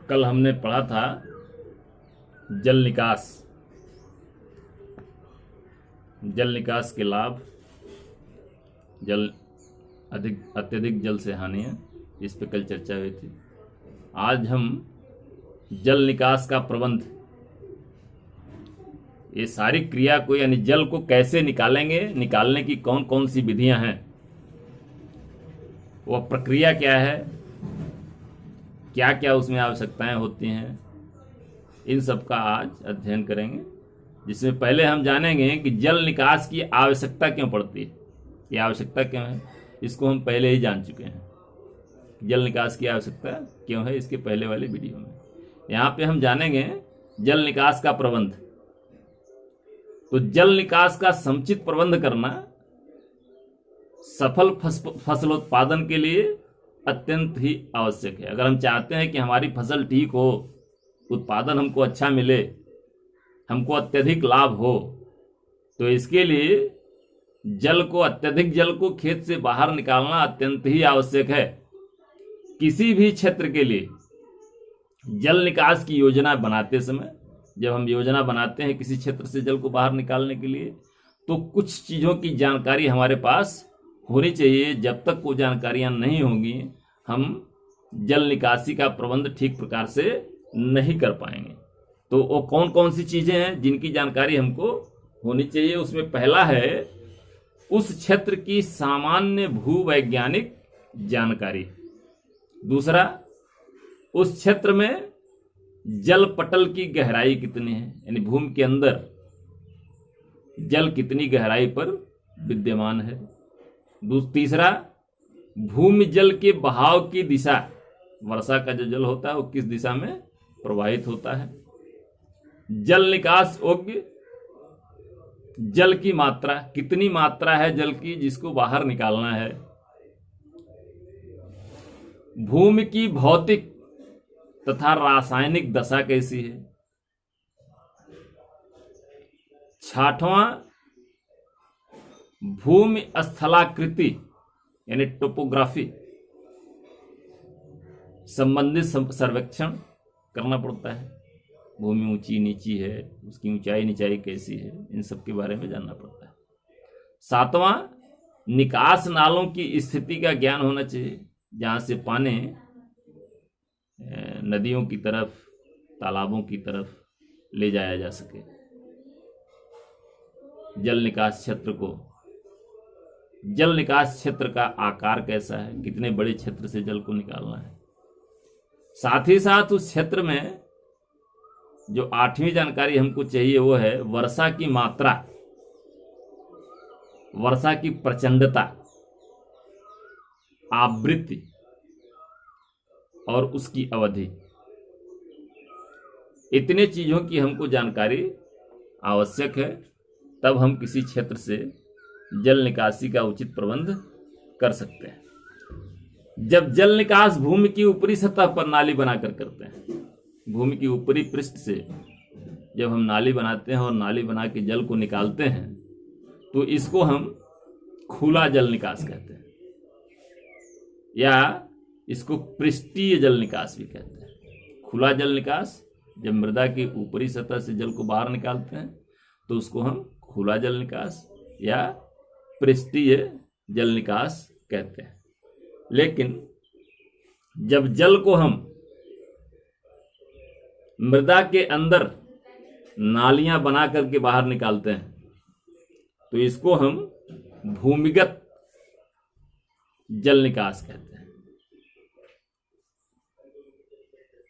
कल हमने पढ़ा था जल निकास। जल निकास के लाभ, जल अत्यधिक जल से हानियाँ, इस पे कल चर्चा हुई थी। आज हम जल निकास का प्रबंध, ये सारी क्रिया को यानी जल को कैसे निकालेंगे, निकालने की कौन कौन सी विधियां हैं, वह प्रक्रिया क्या है, क्या क्या उसमें आवश्यकताएं होती हैं, इन सब का आज अध्ययन करेंगे। जिसमें पहले हम जानेंगे कि जल निकास की आवश्यकता क्यों पड़ती है। ये आवश्यकता क्यों है, इसको हम पहले ही जान चुके हैं। जल निकास की आवश्यकता क्यों है, इसके पहले वाले वीडियो में। यहाँ पे हम जानेंगे जल निकास का प्रबंध। तो जल निकास का समुचित प्रबंध करना सफल फसलोत्पादन के लिए अत्यंत ही आवश्यक है। अगर हम चाहते हैं कि हमारी फसल ठीक हो, उत्पादन हमको अच्छा मिले, हमको अत्यधिक लाभ हो, तो इसके लिए अत्यधिक जल को खेत से बाहर निकालना अत्यंत ही आवश्यक है। किसी भी क्षेत्र के लिए जल निकास की योजना बनाते समय, जब हम योजना बनाते हैं किसी क्षेत्र से जल को बाहर निकालने के लिए, तो कुछ चीज़ों की जानकारी हमारे पास होनी चाहिए। जब तक वो जानकारियां नहीं होंगी, हम जल निकासी का प्रबंध ठीक प्रकार से नहीं कर पाएंगे। तो वो कौन कौन सी चीज़ें हैं जिनकी जानकारी हमको होनी चाहिए। उसमें पहला है उस क्षेत्र की सामान्य भूवैज्ञानिक जानकारी। दूसरा, उस क्षेत्र में जल पटल की गहराई कितनी है, यानी भूमि के अंदर जल कितनी गहराई पर विद्यमान है। तीसरा, भूमि जल के बहाव की दिशा, वर्षा का जो जल होता है वो किस दिशा में प्रवाहित होता है। जल निकास योग्य जल की मात्रा, कितनी मात्रा है जल की जिसको बाहर निकालना है। भूमि की भौतिक तथा रासायनिक दशा कैसी है। छठवां, भूमि स्थलाकृति यानी टोपोग्राफी संबंधित सर्वेक्षण करना पड़ता है। भूमि ऊंची नीची है, उसकी ऊंचाई नीचाई कैसी है, इन सब के बारे में जानना पड़ता है। सातवां, निकास नालों की स्थिति का ज्ञान होना चाहिए, जहां से पानी नदियों की तरफ, तालाबों की तरफ ले जाया जा सके। जल निकास क्षेत्र का आकार कैसा है, कितने बड़े क्षेत्र से जल को निकालना है। साथ ही साथ उस क्षेत्र में जो आठवीं जानकारी हमको चाहिए वो है वर्षा की मात्रा, वर्षा की प्रचंडता, आवृत्ति और उसकी अवधि। इतने चीजों की हमको जानकारी आवश्यक है, तब हम किसी क्षेत्र से जल निकासी का उचित प्रबंध कर सकते हैं। जब जल निकास भूमि की ऊपरी सतह पर नाली बनाकर करते हैं, भूमि की ऊपरी पृष्ठ से जब हम नाली बनाते हैं और नाली बना के जल को निकालते हैं, तो इसको हम खुला जल निकास कहते हैं, या इसको पृष्ठीय जल निकास भी कहते हैं। खुला जल निकास, जब मृदा की ऊपरी सतह से जल को बाहर निकालते हैं तो उसको हम खुला जल निकास या पृष्ठीय जल निकास कहते हैं। लेकिन जब जल को हम मृदा के अंदर नालियां बना करके बाहर निकालते हैं, तो इसको हम भूमिगत जल निकास कहते हैं।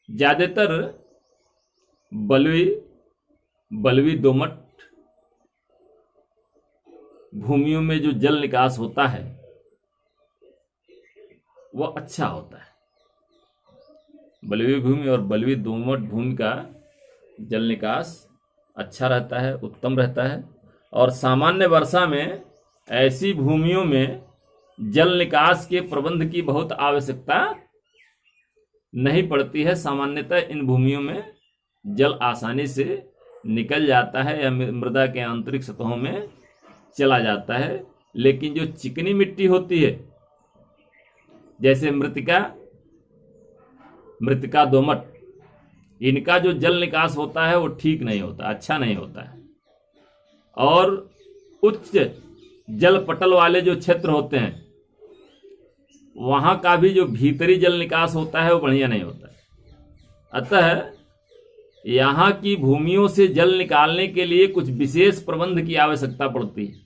ज्यादातर बलुई दोमट भूमियों में जो जल निकास होता है वह अच्छा होता है। बलुई भूमि और बलुई दोमट भूमि का जल निकास अच्छा रहता है, उत्तम रहता है। और सामान्य वर्षा में ऐसी भूमियों में जल निकास के प्रबंध की बहुत आवश्यकता नहीं पड़ती है। सामान्यतः इन भूमियों में जल आसानी से निकल जाता है या मृदा के आंतरिक सतहों में चला जाता है। लेकिन जो चिकनी मिट्टी होती है, जैसे मृतिका दोमट, इनका जो जल निकास होता है वो ठीक नहीं होता, अच्छा नहीं होता है। और उच्च जल पटल वाले जो क्षेत्र होते हैं वहां का भी जो भीतरी जल निकास होता है वो बढ़िया नहीं होता है। अतः यहाँ की भूमियों से जल निकालने के लिए कुछ विशेष प्रबंध की आवश्यकता पड़ती है।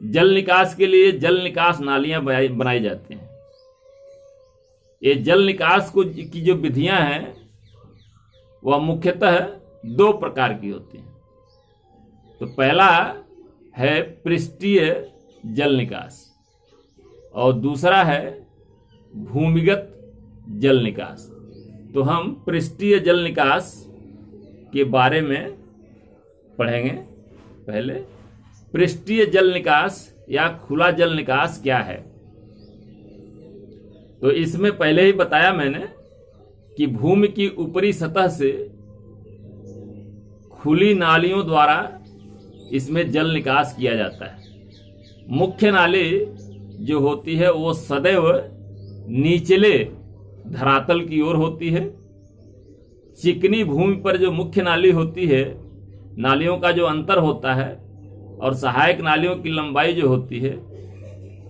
जल निकास के लिए जल निकास नालियां बनाई जाती हैं। ये जल निकास की जो विधियां हैं वह मुख्यतः दो प्रकार की होती हैं। तो पहला है पृष्ठीय जल निकास और दूसरा है भूमिगत जल निकास। तो हम पृष्ठीय जल निकास के बारे में पढ़ेंगे। पहले पृष्ठीय जल निकास या खुला जल निकास क्या है। तो इसमें पहले ही बताया मैंने कि भूमि की ऊपरी सतह से खुली नालियों द्वारा इसमें जल निकास किया जाता है। मुख्य नाली जो होती है वो सदैव निचले धरातल की ओर होती है। चिकनी भूमि पर जो मुख्य नाली होती है, नालियों का जो अंतर होता है और सहायक नालियों की लंबाई जो होती है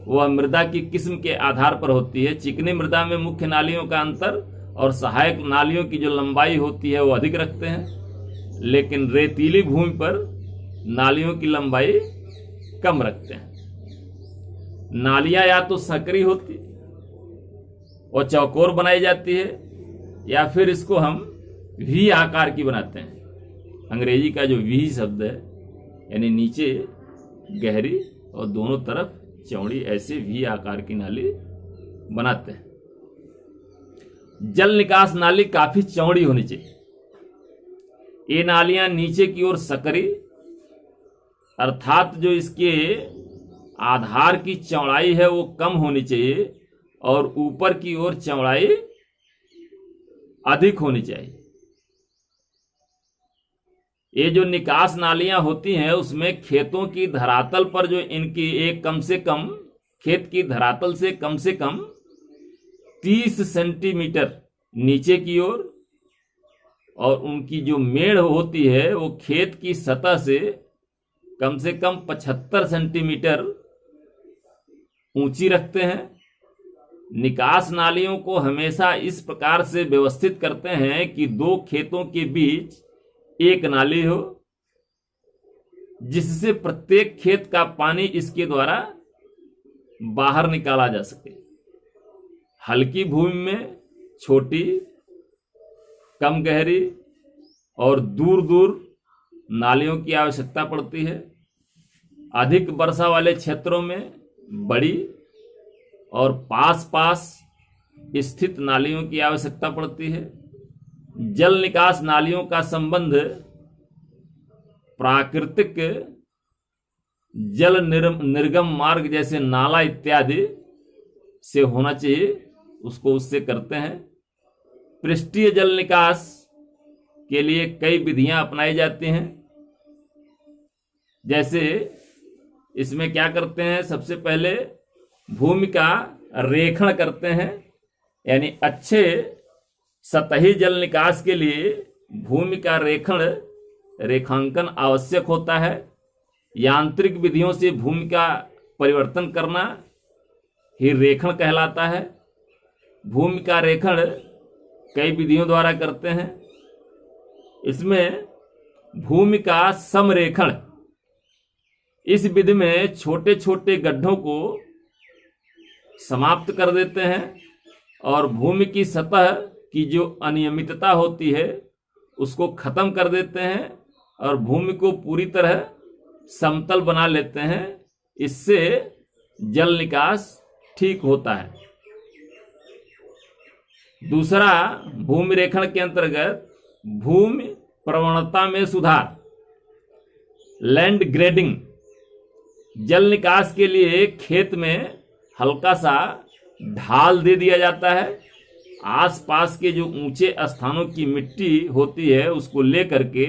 वह मृदा की किस्म के आधार पर होती है। चिकनी मृदा में मुख्य नालियों का अंतर और सहायक नालियों की जो लंबाई होती है वो अधिक रखते हैं, लेकिन रेतीली भूमि पर नालियों की लंबाई कम रखते हैं। नालियां या तो संकरी होती और चौकोर बनाई जाती है या फिर इसको हम वी आकार की बनाते हैं। अंग्रेजी का जो वी शब्द है यानी नीचे गहरी और दोनों तरफ चौड़ी, ऐसे वी आकार की नाली बनाते हैं। जल निकास नाली काफी चौड़ी होनी चाहिए। ये नालियां नीचे की ओर सकरी अर्थात जो इसके आधार की चौड़ाई है वो कम होनी चाहिए और ऊपर की ओर चौड़ाई अधिक होनी चाहिए। ये जो निकास नालियां होती हैं उसमें खेतों की धरातल पर जो इनकी एक कम से कम खेत की धरातल से कम 30 सेंटीमीटर नीचे की ओर और उनकी जो मेड़ होती है वो खेत की सतह से कम 75 सेंटीमीटर ऊंची रखते हैं। निकास नालियों को हमेशा इस प्रकार से व्यवस्थित करते हैं कि दो खेतों के बीच एक नाली हो जिससे प्रत्येक खेत का पानी इसके द्वारा बाहर निकाला जा सके। हल्की भूमि में छोटी, कम गहरी और दूर दूर नालियों की आवश्यकता पड़ती है। अधिक वर्षा वाले क्षेत्रों में बड़ी और पास पास स्थित नालियों की आवश्यकता पड़ती है। जल निकास नालियों का संबंध प्राकृतिक जल निर्गम मार्ग जैसे नाला इत्यादि से होना चाहिए, उसको उससे करते हैं। पृष्ठीय जल निकास के लिए कई विधियां अपनाई जाती हैं। जैसे इसमें क्या करते हैं, सबसे पहले भूमि का रेखण करते हैं, यानी अच्छे सतही जल निकास के लिए भूमि का रेखांकन आवश्यक होता है। यांत्रिक विधियों से भूमि का परिवर्तन करना ही रेखण कहलाता है। भूमि का रेखण कई विधियों द्वारा करते हैं। इसमें भूमि का समरेखण, इस विधि में छोटे छोटे गड्ढों को समाप्त कर देते हैं और भूमि की सतह की जो अनियमितता होती है उसको खत्म कर देते हैं और भूमि को पूरी तरह समतल बना लेते हैं। इससे जल निकास ठीक होता है। दूसरा, भूमि रेखण के अंतर्गत भूमि प्रवणता में सुधार, लैंड ग्रेडिंग। जल निकास के लिए खेत में हल्का सा ढाल दे दिया जाता है। आसपास के जो ऊंचे स्थानों की मिट्टी होती है उसको लेकर के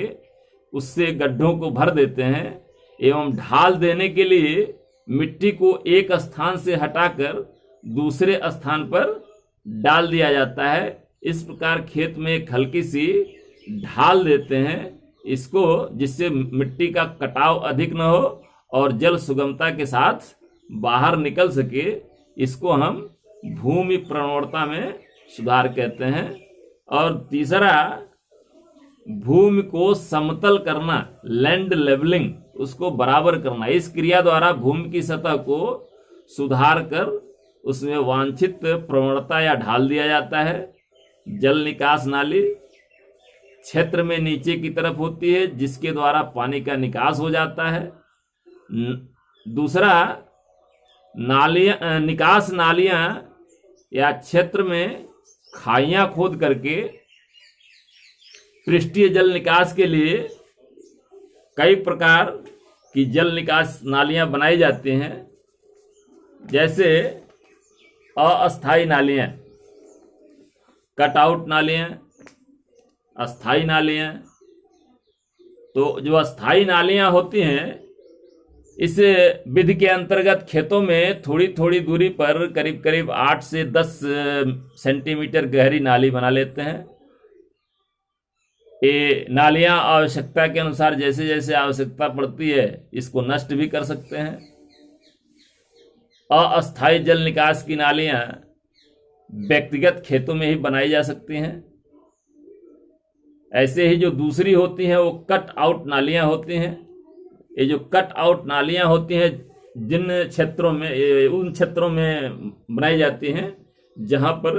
उससे गड्ढों को भर देते हैं एवं ढाल देने के लिए मिट्टी को एक स्थान से हटाकर दूसरे स्थान पर डाल दिया जाता है इस प्रकार खेत में एक हल्की सी ढाल देते हैं इसको, जिससे मिट्टी का कटाव अधिक न हो और जल सुगमता के साथ बाहर निकल सके। इसको हम भूमि प्रवणता में सुधार कहते हैं। और तीसरा, भूमि को समतल करना, लैंड लेवलिंग, उसको बराबर करना। इस क्रिया द्वारा भूमि की सतह को सुधार कर उसमें वांछित प्रवणता या ढाल दिया जाता है। जल निकास नाली क्षेत्र में नीचे की तरफ होती है, जिसके द्वारा पानी का निकास हो जाता है। दूसरा, नालियां, निकास नालियां या क्षेत्र में खाइयां खोद करके पृष्ठीय जल निकास के लिए कई प्रकार की जल निकास नालियां बनाई जाती हैं, जैसे अस्थायी नालियां, कटआउट नालियां, अस्थायी नालियां। तो जो अस्थायी नालियां होती हैं, इस विधि के अंतर्गत खेतों में थोड़ी थोड़ी दूरी पर करीब करीब 8 से 10 सेंटीमीटर गहरी नाली बना लेते हैं। ये नालियां आवश्यकता के अनुसार जैसे जैसे आवश्यकता पड़ती है इसको नष्ट भी कर सकते हैं। अस्थायी जल निकास की नालियां व्यक्तिगत खेतों में ही बनाई जा सकती हैं। ऐसे ही जो दूसरी होती हैं वो कट आउट नालियां होती हैं। ये जो कट आउट नालियां होती हैं, जिन क्षेत्रों में, उन क्षेत्रों में बनाई जाती हैं जहां पर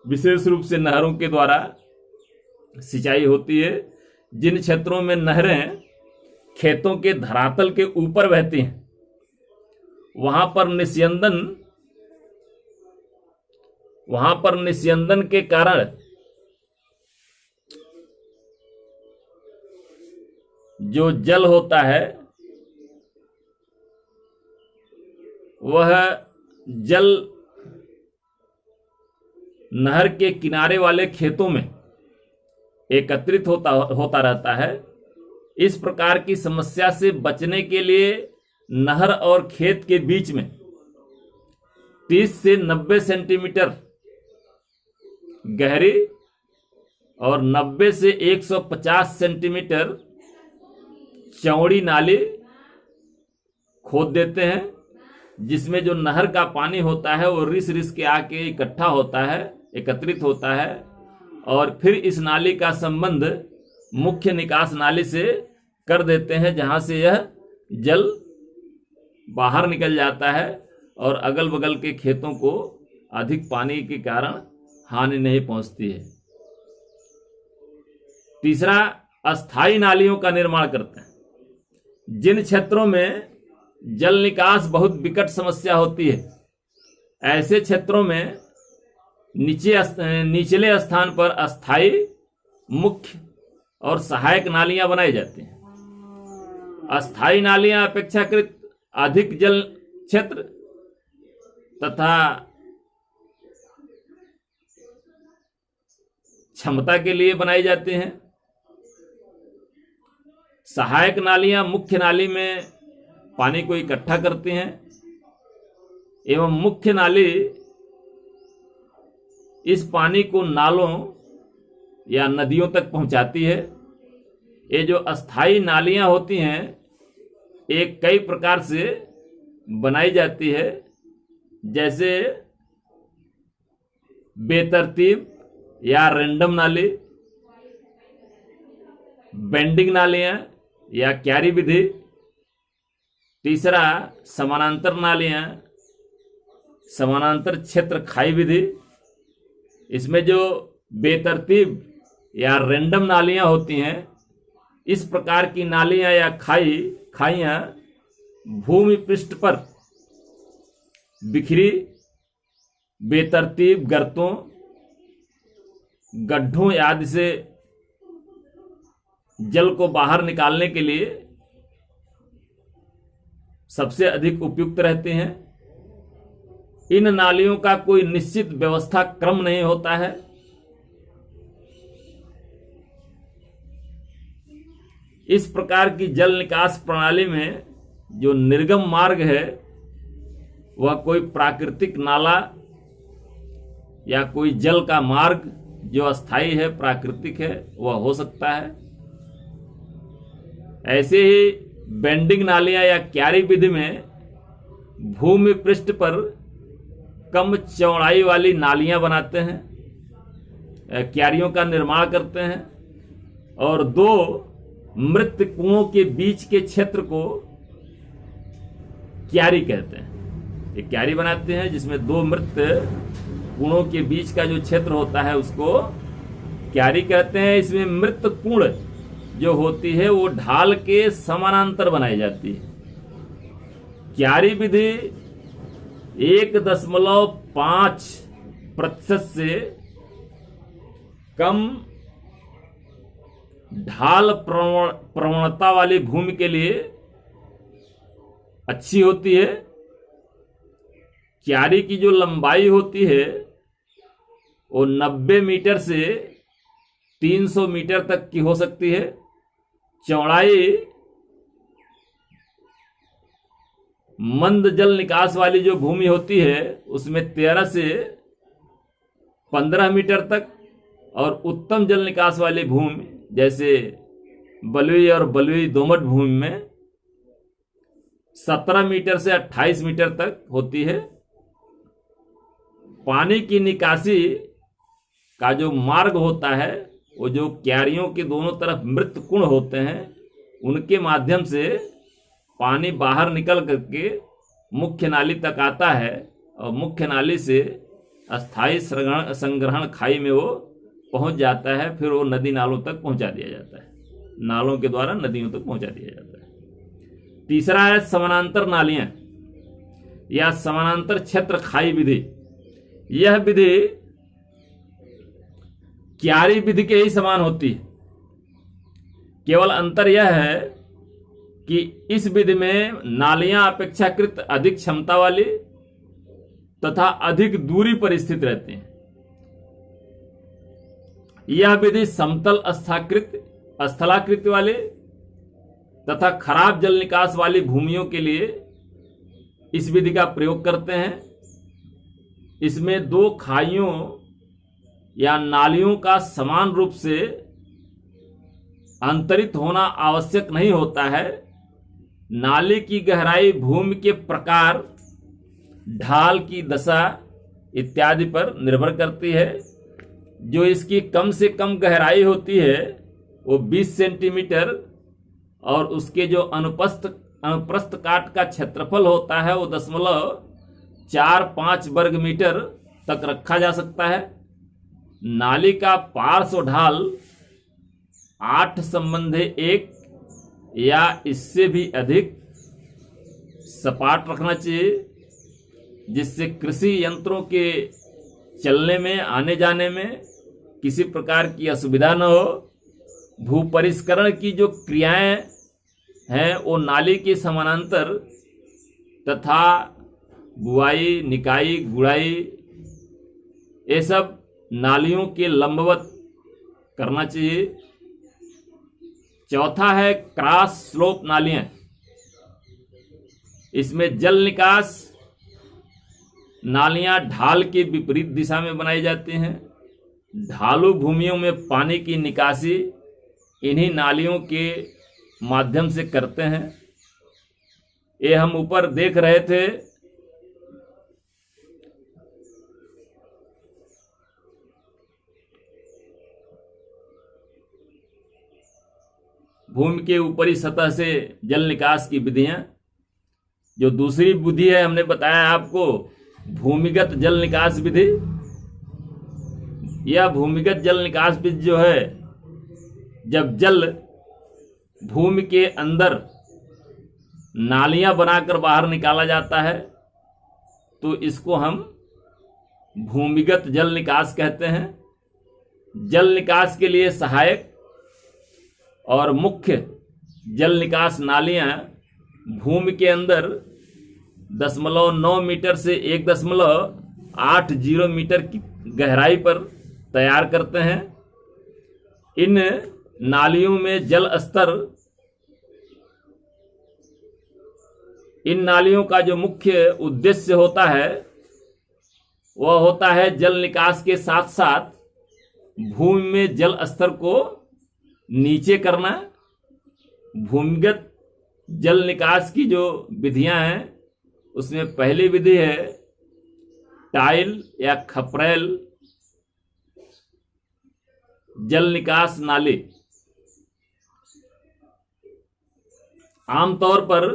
विशेष रूप से नहरों के द्वारा सिंचाई होती है। जिन क्षेत्रों में नहरें खेतों के धरातल के ऊपर बहती हैं, वहां पर निस्यंदन के कारण जो जल होता है वह जल नहर के किनारे वाले खेतों में एकत्रित होता रहता है। इस प्रकार की समस्या से बचने के लिए नहर और खेत के बीच में 30 से 90 सेंटीमीटर गहरी और 90 से 150 सेंटीमीटर चौड़ी नाली खोद देते हैं, जिसमें जो नहर का पानी होता है वो रिस रिस के आके इकट्ठा होता है, एकत्रित होता है। और फिर इस नाली का संबंध मुख्य निकास नाली से कर देते हैं, जहां से यह जल बाहर निकल जाता है और अगल बगल के खेतों को अधिक पानी के कारण हानि नहीं पहुंचती है। तीसरा, अस्थायी नालियों का निर्माण करते हैं। जिन क्षेत्रों में जल निकास बहुत विकट समस्या होती है, ऐसे क्षेत्रों में निचले स्थान पर अस्थायी, मुख्य और सहायक नालियां बनाई जाती हैं। अस्थायी नालियां अपेक्षाकृत अधिक जल क्षेत्र तथा क्षमता के लिए बनाई जाती हैं। सहायक नालियां मुख्य नाली में पानी को इकट्ठा करती हैं एवं मुख्य नाली इस पानी को नालों या नदियों तक पहुंचाती है। ये जो अस्थायी नालियां होती हैं एक कई प्रकार से बनाई जाती है, जैसे बेतरतीब या रैंडम नाली, बेंडिंग नालियां या क्यारी विधि। तीसरा, समानांतर नालियां, समानांतर क्षेत्र खाई विधि। इसमें जो बेतरतीब या रैंडम नालियां होती हैं, इस प्रकार की नालियां या खाइयां भूमि पृष्ठ पर बिखरी बेतरतीब गर्तों, गड्ढों आदि से जल को बाहर निकालने के लिए सबसे अधिक उपयुक्त रहते हैं। इन नालियों का कोई निश्चित व्यवस्था क्रम नहीं होता है। इस प्रकार की जल निकास प्रणाली में जो निर्गम मार्ग है वह कोई प्राकृतिक नाला या कोई जल का मार्ग जो अस्थाई है, प्राकृतिक है, वह हो सकता है। ऐसे ही बेंडिंग नालियां या क्यारी विधि में भूमि पृष्ठ पर कम चौड़ाई वाली नालियां बनाते हैं, क्यारियों का निर्माण करते हैं और दो मृत कुओं के बीच के क्षेत्र को क्यारी कहते हैं। एक क्यारी बनाते हैं जिसमें दो मृत कुओं के बीच का जो क्षेत्र होता है उसको क्यारी कहते हैं। इसमें मृत कुण जो होती है वो ढाल के समानांतर बनाई जाती है। क्यारी विधि 1.5% से कम ढाल प्रवणता वाली भूमि के लिए अच्छी होती है। क्यारी की जो लंबाई होती है वो 90 मीटर से 300 मीटर तक की हो सकती है। चौड़ाई मंद जल निकास वाली जो भूमि होती है उसमें 13 से 15 मीटर तक और उत्तम जल निकास वाली भूमि जैसे बलुई और बलुई दोमट भूमि में 17 मीटर से 28 मीटर तक होती है। पानी की निकासी का जो मार्ग होता है वो जो क्यारियों के दोनों तरफ मृत कुण होते हैं उनके माध्यम से पानी बाहर निकल करके मुख्य नाली तक आता है और मुख्य नाली से अस्थाई संग्रहण खाई में वो पहुंच जाता है। फिर वो नदी नालों तक पहुंचा दिया जाता है, नालों के द्वारा नदियों तक पहुंचा दिया जाता है। तीसरा है समानांतर नालियां या समानांतर क्षेत्र खाई विधि। यह विधि क्यारी विधि के ही समान होती है। केवल अंतर यह है कि इस विधि में नालियां अपेक्षाकृत अधिक क्षमता वाली तथा अधिक दूरी पर स्थित रहती हैं। यह विधि समतल स्थलाकृति वाले तथा खराब जल निकास वाली भूमियों के लिए इस विधि का प्रयोग करते हैं। इसमें दो खाइयों या नालियों का समान रूप से अंतरित होना आवश्यक नहीं होता है। नाली की गहराई भूमि के प्रकार, ढाल की दशा इत्यादि पर निर्भर करती है। जो इसकी कम से कम गहराई होती है वो 20 सेंटीमीटर और उसके जो अनुप्रस्थ काट का क्षेत्रफल होता है वो 0.45 वर्ग मीटर तक रखा जा सकता है। नाली का पार्श्व ढाल 8 संबंधे 1 या इससे भी अधिक सपाट रखना चाहिए, जिससे कृषि यंत्रों के चलने में आने जाने में किसी प्रकार की असुविधा न हो। भूपरिष्करण की जो क्रियाएं हैं वो नाली के समानांतर तथा बुआई, निकाई, गुड़ाई ये सब नालियों के लंबवत करना चाहिए। चौथा है क्रॉस स्लोप नालियां। इसमें जल निकास नालियां ढाल के विपरीत दिशा में बनाई जाती हैं। ढालू भूमियों में पानी की निकासी इन्हीं नालियों के माध्यम से करते हैं। ये हम ऊपर देख रहे थे। भूमि के ऊपरी सतह से जल निकास की विधियां। जो दूसरी विधि है हमने बताया आपको भूमिगत जल निकास विधि। यह भूमिगत जल निकास विधि जो है, जब जल भूमि के अंदर नालियां बनाकर बाहर निकाला जाता है तो इसको हम भूमिगत जल निकास कहते हैं। जल निकास के लिए सहायक और मुख्य जल निकास नालियां भूमि के अंदर 0.9 मीटर से 1.80 मीटर की गहराई पर तैयार करते हैं। इन नालियों में जल स्तर, इन नालियों का जो मुख्य उद्देश्य होता है वह होता है जल निकास के साथ साथ भूमि में जल स्तर को नीचे करना। भूमिगत जल निकास की जो विधियां हैं उसमें पहली विधि है टाइल या खपरेल जल निकास नाली। आमतौर पर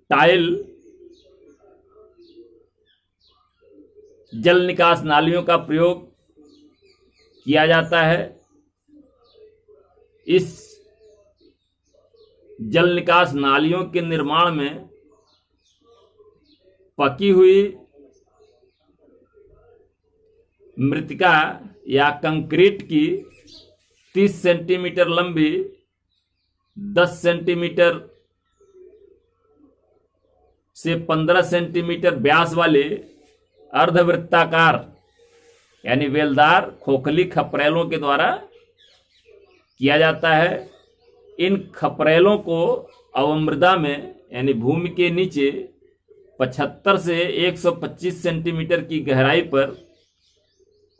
टाइल जल निकास नालियों का प्रयोग किया जाता है। इस जल निकास नालियों के निर्माण में पकी हुई मृतिका या कंक्रीट की 30 सेंटीमीटर लंबी, 10 सेंटीमीटर से 15 सेंटीमीटर व्यास वाले अर्धवृत्ताकार यानी वेलदार खोखली खपरेलों के द्वारा किया जाता है। इन खपरेलों को अवमृदा में यानी भूमि के नीचे 75 से 125 सेंटीमीटर की गहराई पर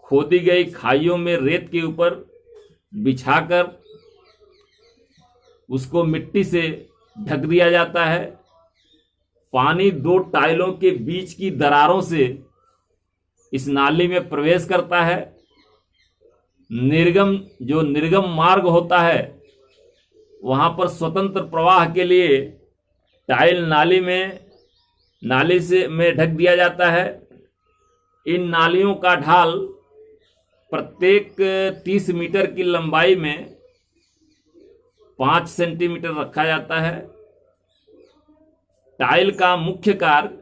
खोदी गई खाइयों में रेत के ऊपर बिछाकर उसको मिट्टी से ढक दिया जाता है। पानी 2 टाइलों के बीच की दरारों से इस नाली में प्रवेश करता है। निर्गम मार्ग होता है वहां पर स्वतंत्र प्रवाह के लिए टाइल नाली में ढक दिया जाता है। इन नालियों का ढाल प्रत्येक 30 मीटर की लंबाई में 5 सेंटीमीटर रखा जाता है। टाइल का मुख्य कार्य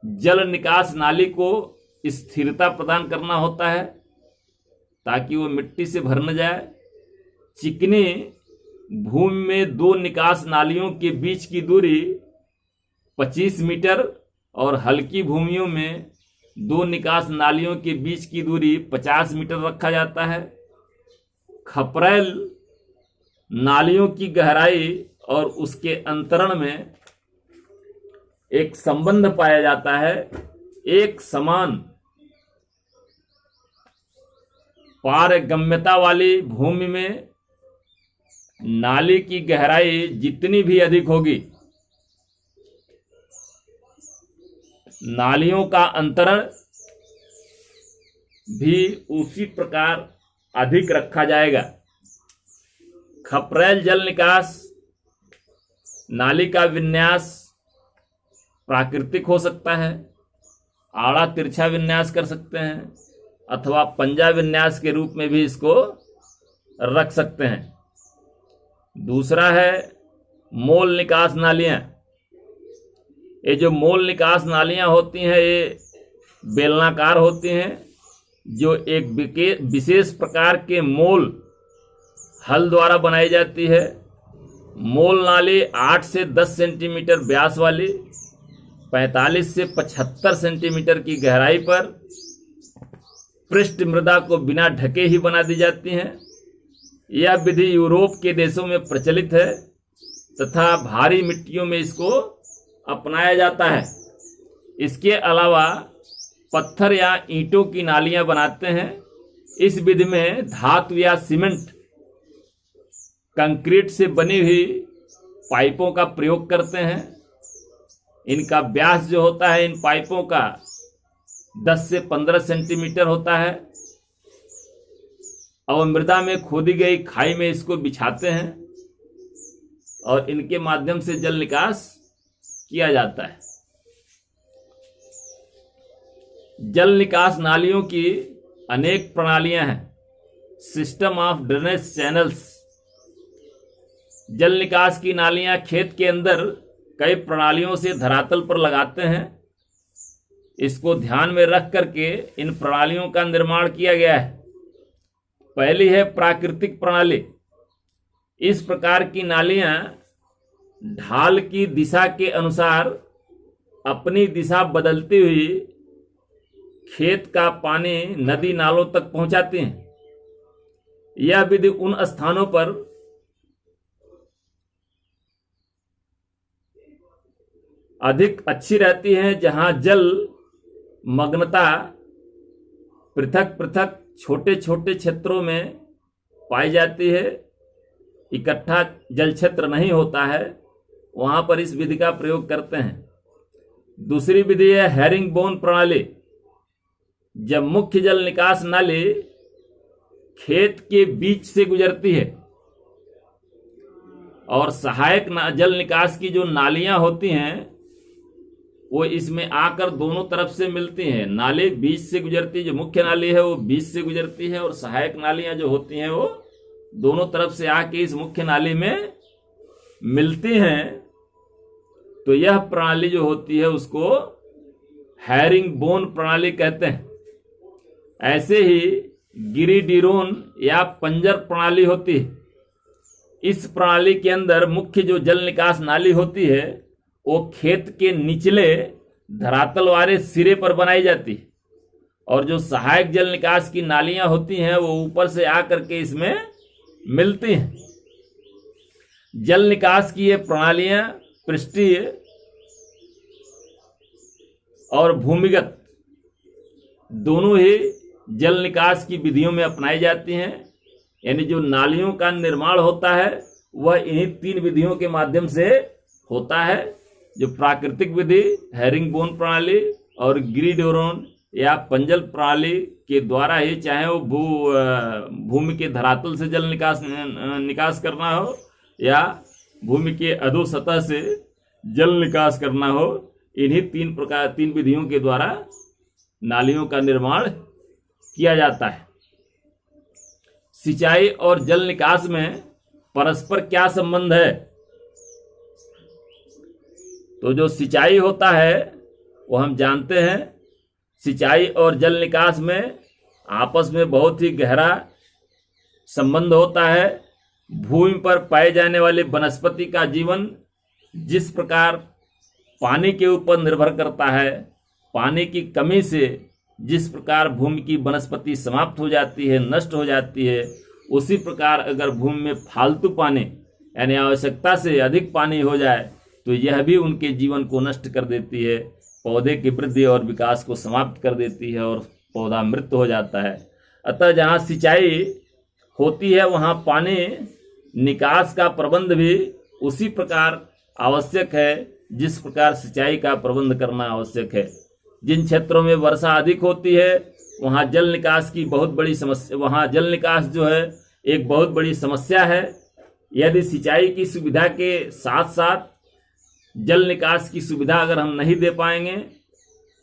जल निकास नाली को स्थिरता प्रदान करना होता है ताकि वो मिट्टी से भर न जाए। चिकनी भूमि में 2 निकास नालियों के बीच की दूरी 25 मीटर और हल्की भूमियों में 2 निकास नालियों के बीच की दूरी 50 मीटर रखा जाता है। खपरेल नालियों की गहराई और उसके अंतरण में एक संबंध पाया जाता है। एक समान पारगम्यता वाली भूमि में नाली की गहराई जितनी भी अधिक होगी, नालियों का अंतरण भी उसी प्रकार अधिक रखा जाएगा। खपरेल जल निकास नाली का विन्यास प्राकृतिक हो सकता है, आड़ा तिरछा विन्यास कर सकते हैं अथवा पंजा विन्यास के रूप में भी इसको रख सकते हैं। दूसरा है मोल निकास नालियां। ये जो मोल निकास नालियां होती हैं ये बेलनाकार होती हैं, जो एक विशेष प्रकार के मोल हल द्वारा बनाई जाती है। मोल नाली 8 से 10 सेंटीमीटर व्यास वाली 45 से 75 सेंटीमीटर की गहराई पर पृष्ठ मृदा को बिना ढके ही बना दी जाती हैं। यह विधि यूरोप के देशों में प्रचलित है तथा भारी मिट्टियों में इसको अपनाया जाता है। इसके अलावा पत्थर या ईंटों की नालियां बनाते हैं। इस विधि में धातु या सीमेंट कंक्रीट से बनी हुई पाइपों का प्रयोग करते हैं। इनका व्यास जो होता है इन पाइपों का 10 से 15 सेंटीमीटर होता है और मृदा में खोदी गई खाई में इसको बिछाते हैं और इनके माध्यम से जल निकास किया जाता है। जल निकास नालियों की अनेक प्रणालियां हैं। System of drainage channels. जल निकास की नालियां खेत के अंदर कई प्रणालियों से धरातल पर लगाते हैं। इसको ध्यान में रख करके इन प्रणालियों का निर्माण किया गया है। पहली है प्राकृतिक प्रणाली। इस प्रकार की नालियां ढाल की दिशा के अनुसार अपनी दिशा बदलती हुई खेत का पानी नदी नालों तक पहुंचाती हैं। यह विधि उन स्थानों पर अधिक अच्छी रहती हैं जहां जल मग्नता पृथक पृथक छोटे छोटे क्षेत्रों में पाई जाती है, इकट्ठा जल क्षेत्र नहीं होता है, वहां पर इस विधि का प्रयोग करते हैं। दूसरी विधि है हैरिंग बोन प्रणाली। जब मुख्य जल निकास नाली खेत के बीच से गुजरती है और सहायक जल निकास की जो नालियां होती हैं वो इसमें आकर दोनों तरफ से मिलती हैं। नाली बीच से गुजरती है, जो मुख्य नाली है वो बीच से गुजरती है, और सहायक नालियां जो होती हैं वो दोनों तरफ से आके इस मुख्य नाली में मिलती हैं। तो यह प्रणाली जो होती है उसको हैरिंग बोन प्रणाली कहते हैं। ऐसे ही गिरिडीरोन या पंजर प्रणाली होती है। इस प्रणाली के अंदर मुख्य जो जल निकास नाली होती है वो खेत के निचले धरातल वाले सिरे पर बनाई जाती है, और जो सहायक जल निकास की नालियां होती हैं वो ऊपर से आकर के इसमें मिलती हैं। जल निकास की ये प्रणालियां पृष्ठीय और भूमिगत दोनों ही जल निकास की विधियों में अपनाई जाती हैं। यानी जो नालियों का निर्माण होता है वह इन्हीं 3 विधियों के माध्यम से होता है। जो प्राकृतिक विधि हैरिंग बोन प्रणाली और गिरिडोरोन या पंजल प्रणाली के द्वारा ही, चाहे वो भूमि के धरातल से जल निकास करना हो या भूमि के अधो सतह से जल निकास करना हो, इन्हीं 3 विधियों के द्वारा नालियों का निर्माण किया जाता है। सिंचाई और जल निकास में परस्पर क्या संबंध है? तो जो सिंचाई होता है वो हम जानते हैं, सिंचाई और जल निकास में आपस में बहुत ही गहरा संबंध होता है। भूमि पर पाए जाने वाले वनस्पति का जीवन जिस प्रकार पानी के ऊपर निर्भर करता है, पानी की कमी से जिस प्रकार भूमि की वनस्पति समाप्त हो जाती है, नष्ट हो जाती है, उसी प्रकार अगर भूमि में फालतू पानी यानी आवश्यकता से अधिक पानी हो जाए तो यह भी उनके जीवन को नष्ट कर देती है, पौधे की वृद्धि और विकास को समाप्त कर देती है और पौधा मृत हो जाता है। अतः जहाँ सिंचाई होती है वहाँ पानी निकास का प्रबंध भी उसी प्रकार आवश्यक है जिस प्रकार सिंचाई का प्रबंध करना आवश्यक है। जिन क्षेत्रों में वर्षा अधिक होती है वहाँ जल निकास की बहुत बड़ी समस्या, वहाँ जल निकास जो है एक बहुत बड़ी समस्या है। यदि सिंचाई की सुविधा के साथ साथ जल निकास की सुविधा अगर हम नहीं दे पाएंगे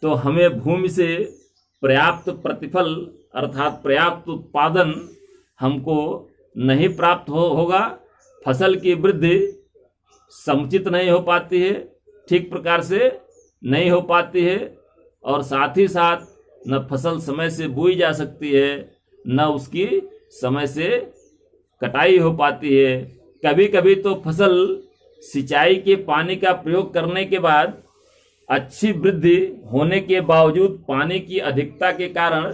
तो हमें भूमि से पर्याप्त प्रतिफल अर्थात पर्याप्त उत्पादन हमको नहीं प्राप्त होगा। फसल की वृद्धि समुचित नहीं हो पाती है, ठीक प्रकार से नहीं हो पाती है, और साथ ही साथ न फसल समय से बोई जा सकती है न उसकी समय से कटाई हो पाती है। कभी कभी तो फसल सिंचाई के पानी का प्रयोग करने के बाद अच्छी वृद्धि होने के बावजूद पानी की अधिकता के कारण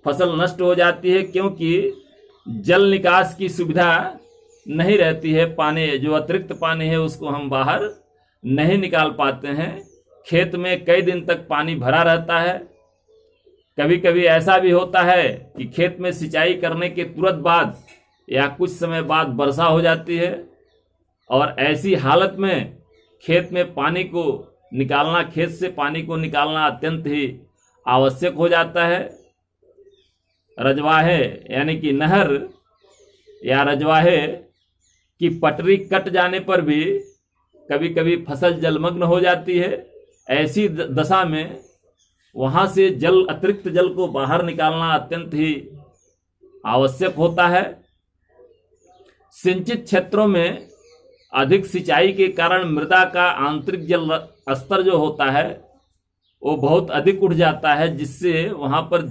फसल नष्ट हो जाती है, क्योंकि जल निकास की सुविधा नहीं रहती है। पानी जो अतिरिक्त पानी है उसको हम बाहर नहीं निकाल पाते हैं। खेत में कई दिन तक पानी भरा रहता है। कभी कभी ऐसा भी होता है कि खेत में सिंचाई करने के तुरंत बाद या कुछ समय बाद वर्षा हो जाती है, और ऐसी हालत में खेत में पानी को निकालना, खेत से पानी को निकालना अत्यंत ही आवश्यक हो जाता है। रजवाहे यानी कि नहर या रजवाहे की पटरी कट जाने पर भी कभी कभी फसल जलमग्न हो जाती है। ऐसी दशा में वहाँ से अतिरिक्त जल को बाहर निकालना अत्यंत ही आवश्यक होता है। सिंचित क्षेत्रों में अधिक सिंचाई के कारण मृदा का आंतरिक जल स्तर जो होता है वो बहुत अधिक उठ जाता है, जिससे वहाँ पर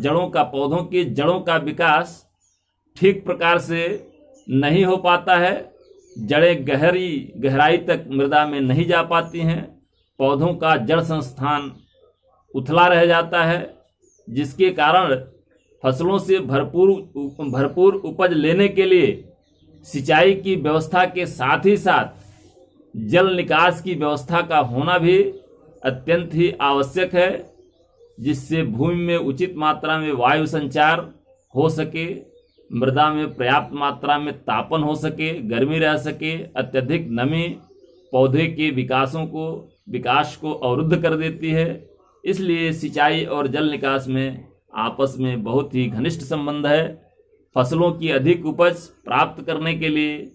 पौधों की जड़ों का विकास ठीक प्रकार से नहीं हो पाता है। जड़ें गहराई तक मृदा में नहीं जा पाती हैं। पौधों का जड़ संस्थान उथला रह जाता है, जिसके कारण फसलों से भरपूर उपज लेने के लिए सिंचाई की व्यवस्था के साथ ही साथ जल निकास की व्यवस्था का होना भी अत्यंत ही आवश्यक है, जिससे भूमि में उचित मात्रा में वायु संचार हो सके, मृदा में पर्याप्त मात्रा में तापन हो सके, गर्मी रह सके। अत्यधिक नमी पौधे के विकास को अवरुद्ध कर देती है। इसलिए सिंचाई और जल निकास में आपस में बहुत ही घनिष्ठ संबंध है। फसलों की अधिक उपज प्राप्त करने के लिए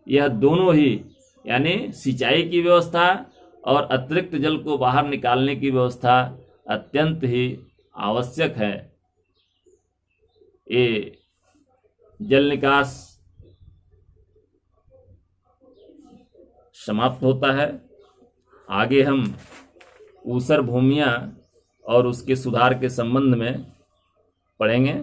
यह दोनों ही, यानी सिंचाई की व्यवस्था और अतिरिक्त जल को बाहर निकालने की व्यवस्था अत्यंत ही आवश्यक है। ये जल निकास समाप्त होता है। आगे हम ऊसर भूमियाँ और उसके सुधार के संबंध में पढ़ेंगे।